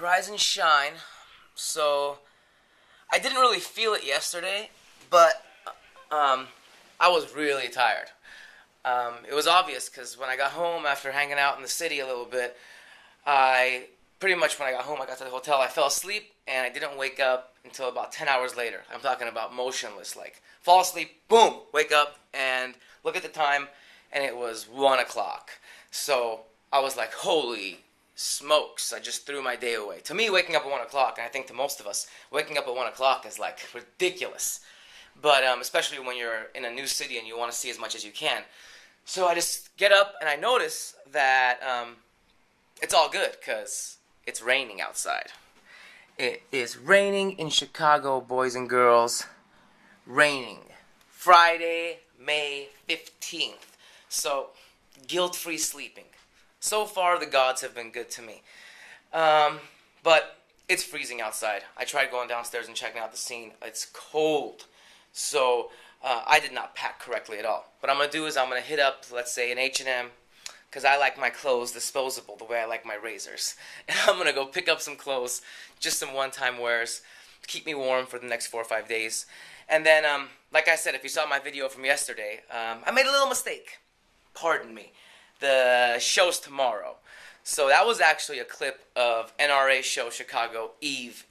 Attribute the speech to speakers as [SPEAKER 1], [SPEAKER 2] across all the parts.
[SPEAKER 1] rise and shine. So, I didn't really feel it yesterday, but I was really tired. It was obvious because when I got home after hanging out in the city a little bit, pretty much when I got home, I got to the hotel, I fell asleep, and I didn't wake up until about 10 hours later. I'm talking about motionless, like fall asleep, boom, wake up, and look at the time, and it was 1 o'clock. So I was like, holy smokes, I just threw my day away. To me, waking up at 1 o'clock, and I think to most of us, waking up at 1 o'clock is like ridiculous. But especially when you're in a new city and you want to see as much as you can. So I just get up, and I notice that it's all good because it's raining outside. It is raining in Chicago, boys and girls. Raining. Friday, May 15th. So, guilt-free sleeping. So far, the gods have been good to me. But it's freezing outside. I tried going downstairs and checking out the scene. It's cold. So, I did not pack correctly at all. What I'm going to do is I'm going to hit up, let's say, an H&M, because I like my clothes disposable the way I like my razors. And I'm going to go pick up some clothes, just some one-time wears, to keep me warm for the next 4 or 5 days. And then, like I said, if you saw my video from yesterday, I made a little mistake. Pardon me. The show's tomorrow. So that was actually a clip of NRA Show Chicago Eve.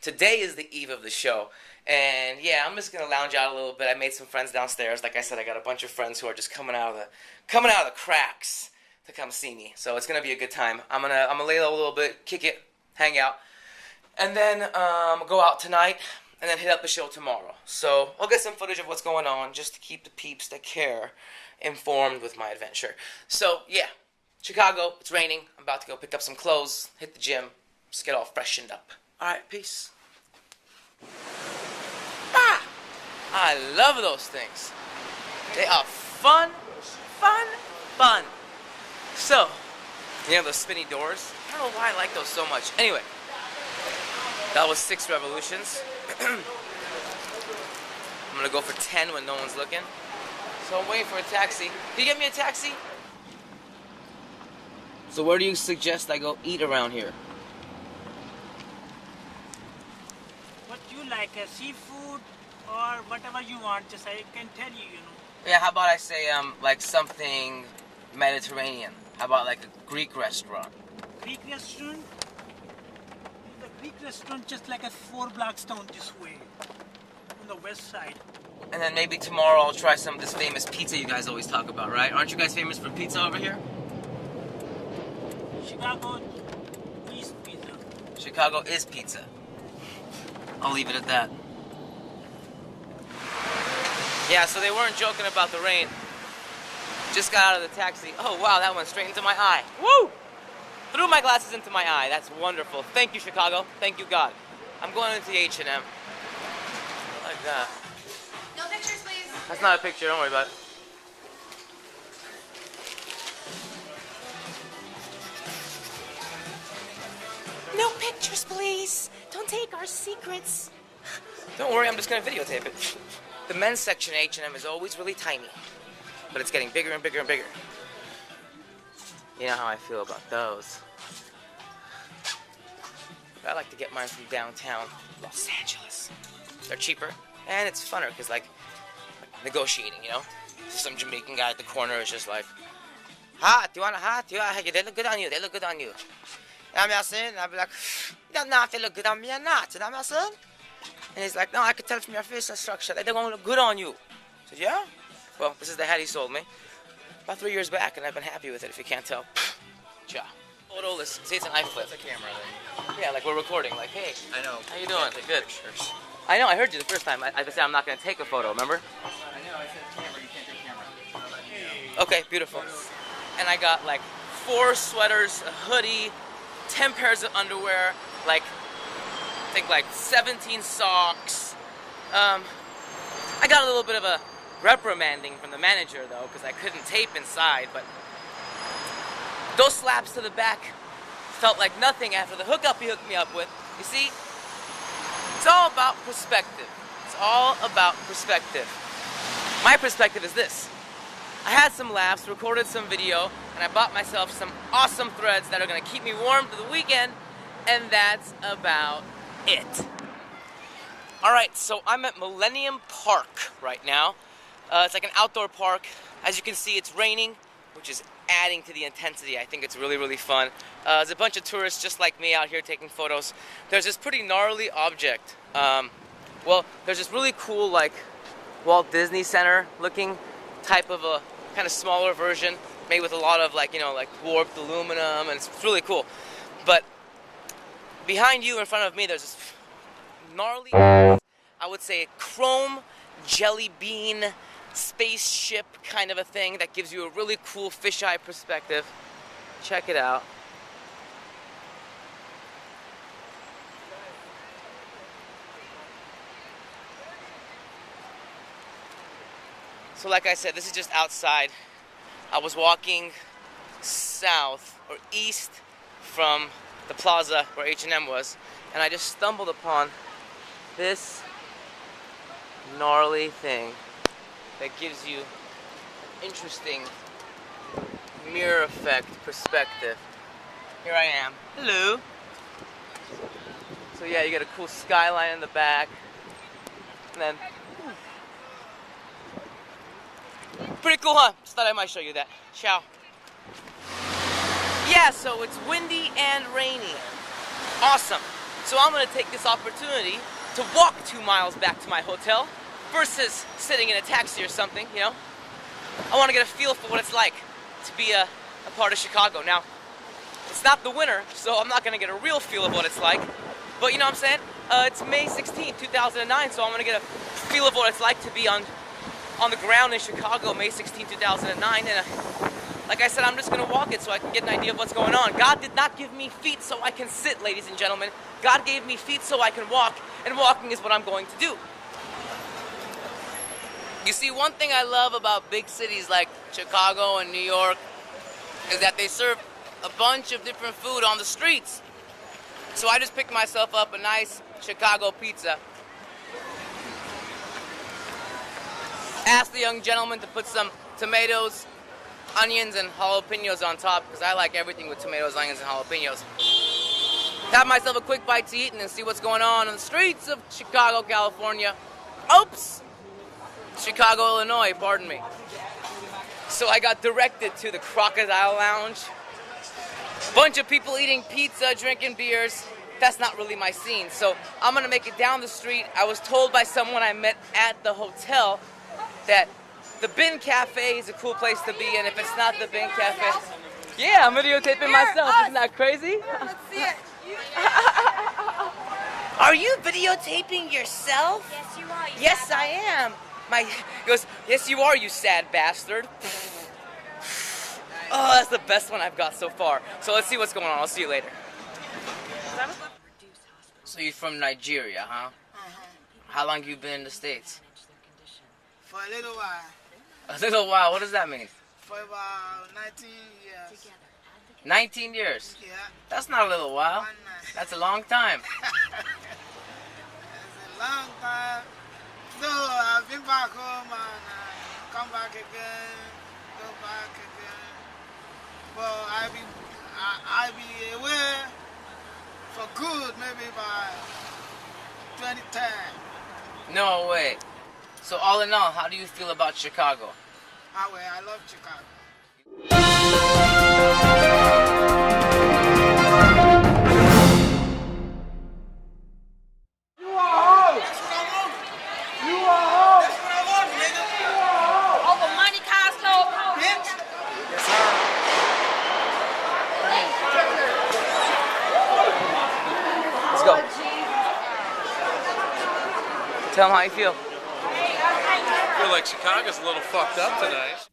[SPEAKER 1] Today is the eve of the show. And yeah, I'm just gonna lounge out a little bit. I made some friends downstairs. Like I said, I got a bunch of friends who are just coming out of the cracks to come see me. So it's gonna be a good time. I'm gonna lay low a little bit, kick it, hang out, and then go out tonight, and then hit up the show tomorrow. So I'll get some footage of what's going on, just to keep the peeps that care informed with my adventure. So yeah, Chicago, it's raining. I'm about to go pick up some clothes, hit the gym, just get all freshened up. All right, peace. I love those things. They are fun. So, you know those spinny doors? I don't know why I like those so much. Anyway, that was 6 revolutions. I'm gonna go for 10 when no one's looking. So I'm waiting for a taxi. Can you get me a taxi? So where do you suggest I go eat around here?
[SPEAKER 2] What you like, seafood or whatever you want, just I can tell you, you know.
[SPEAKER 1] Yeah, how about I say like something Mediterranean? How about like a Greek restaurant?
[SPEAKER 2] Greek restaurant? The Greek restaurant just like a 4 blocks down this way, on the west side.
[SPEAKER 1] And then maybe tomorrow I'll try some of this famous pizza you guys always talk about, right? Aren't you guys famous for pizza over here?
[SPEAKER 2] Chicago is pizza.
[SPEAKER 1] Chicago is pizza. I'll leave it at that. Yeah, so they weren't joking about the rain. Just got out of the taxi. Oh, wow, that went straight into my eye. Woo! Threw my glasses into my eye. That's wonderful. Thank you, Chicago. Thank you, God. I'm going into the H&M. Like that.
[SPEAKER 3] No pictures, please.
[SPEAKER 1] That's not a picture. Don't worry about it.
[SPEAKER 3] No pictures, please. Don't take our secrets.
[SPEAKER 1] Don't worry, I'm just going to videotape it. The men's section at H&M is always really tiny, but it's getting bigger and bigger and bigger. You know how I feel about those. I like to get mine from downtown Los Angeles. They're cheaper, and it's funner, because, like, negotiating, you know? Some Jamaican guy at the corner is just like, hot, do you want a hot? They look good on you, they look good on you. You know what I'm saying? And I'll be like, you don't know if they look good on me or not, you know what I'm saying? And he's like, no, I could tell from your facial structure that they're going to look good on you. I said, yeah? Well, this is the hat he sold me. About 3 years back, and I've been happy with it, if you can't tell. Cha. Photo, listen, see, it's an iFlip.
[SPEAKER 4] That's a camera then.
[SPEAKER 1] Yeah, like we're recording, like, hey.
[SPEAKER 4] I know.
[SPEAKER 1] How you doing? Good.
[SPEAKER 4] Pictures.
[SPEAKER 1] I know, I heard you the first time. I said I'm not going to take a photo, remember?
[SPEAKER 4] I know, I said camera, you can't take camera.
[SPEAKER 1] Okay, beautiful. And I got like 4 sweaters, a hoodie, 10 pairs of underwear, like, I think like 17 socks. I got a little bit of a reprimanding from the manager though, because I couldn't tape inside, but those slaps to the back felt like nothing after the hookup he hooked me up with. You see? It's all about perspective. It's all about perspective. My perspective is this. I had some laughs, recorded some video, and I bought myself some awesome threads that are going to keep me warm for the weekend, And that's about it. Alright, so I'm at Millennium Park right now. It's like an outdoor park. As you can see, it's raining, which is adding to the intensity. I think it's really, really fun. There's a bunch of tourists just like me out here taking photos. There's this pretty gnarly object. Well, there's this really cool, like, Walt Disney Center looking type of a kind of smaller version made with a lot of, like, you know, like warped aluminum, and it's really cool. But behind you in front of me, there's this gnarly, I would say, chrome jelly bean spaceship kind of a thing that gives you a really cool fisheye perspective. Check it out. So like I said, this is just outside. I was walking south or east from the plaza where H&M was, and I just stumbled upon this gnarly thing that gives you interesting mirror effect perspective. Here I am. Hello. So yeah, you get a cool skyline in the back, and then pretty cool, huh? Just thought I might show you that. Ciao. Yeah, so it's windy and rainy. Awesome. So I'm gonna take this opportunity to walk 2 miles back to my hotel versus sitting in a taxi or something, you know? I wanna get a feel for what it's like to be a part of Chicago. Now, it's not the winter, so I'm not gonna get a real feel of what it's like, but you know what I'm saying? It's May 16th, 2009, so I'm gonna get a feel of what it's like to be on the ground in Chicago, May 16, 2009, and like I said, I'm just gonna walk it so I can get an idea of what's going on. God did not give me feet so I can sit, ladies and gentlemen. God gave me feet so I can walk, and walking is what I'm going to do. You see, one thing I love about big cities like Chicago and New York is that they serve a bunch of different food on the streets. So I just picked myself up a nice Chicago pizza. Asked the young gentleman to put some tomatoes, onions, and jalapenos on top because I like everything with tomatoes, onions, and jalapenos. Got myself a quick bite to eat and then see what's going on the streets of Chicago, California. Oops! Chicago, Illinois, pardon me. So I got directed to the Crocodile Lounge. Bunch of people eating pizza, drinking beers. That's not really my scene. So I'm gonna make it down the street. I was told by someone I met at the hotel that the Bin Cafe is a cool place to be, and if it's not the Bin Cafe... Yeah, I'm videotaping myself. Isn't that crazy?
[SPEAKER 3] Let's see it.
[SPEAKER 1] Are you videotaping yourself?
[SPEAKER 3] Yes, you are.
[SPEAKER 1] Yes, I am. He goes, yes, you are, you sad bastard. Oh, that's the best one I've got so far. So let's see what's going on. I'll see you later. So you're from Nigeria, huh? How long have you been in the States?
[SPEAKER 2] For a little while.
[SPEAKER 1] A little while? What does that mean?
[SPEAKER 2] For about 19 years.
[SPEAKER 1] 19 years?
[SPEAKER 2] Yeah.
[SPEAKER 1] That's not a little while. That's a long time.
[SPEAKER 2] It's a long time. So I've been back home and come back again, go back again. But I'll be away for good maybe by 2010.
[SPEAKER 1] No way. So all in all, how do you feel about Chicago?
[SPEAKER 2] Well, I love Chicago. You are home! That's what I want! You are home! That's what I want, nigga! You are home!
[SPEAKER 3] Over money, Costco.
[SPEAKER 2] Bitch!
[SPEAKER 1] Yes, sir. Let's go. Tell them how you feel.
[SPEAKER 5] I feel like Chicago's a little fucked up tonight.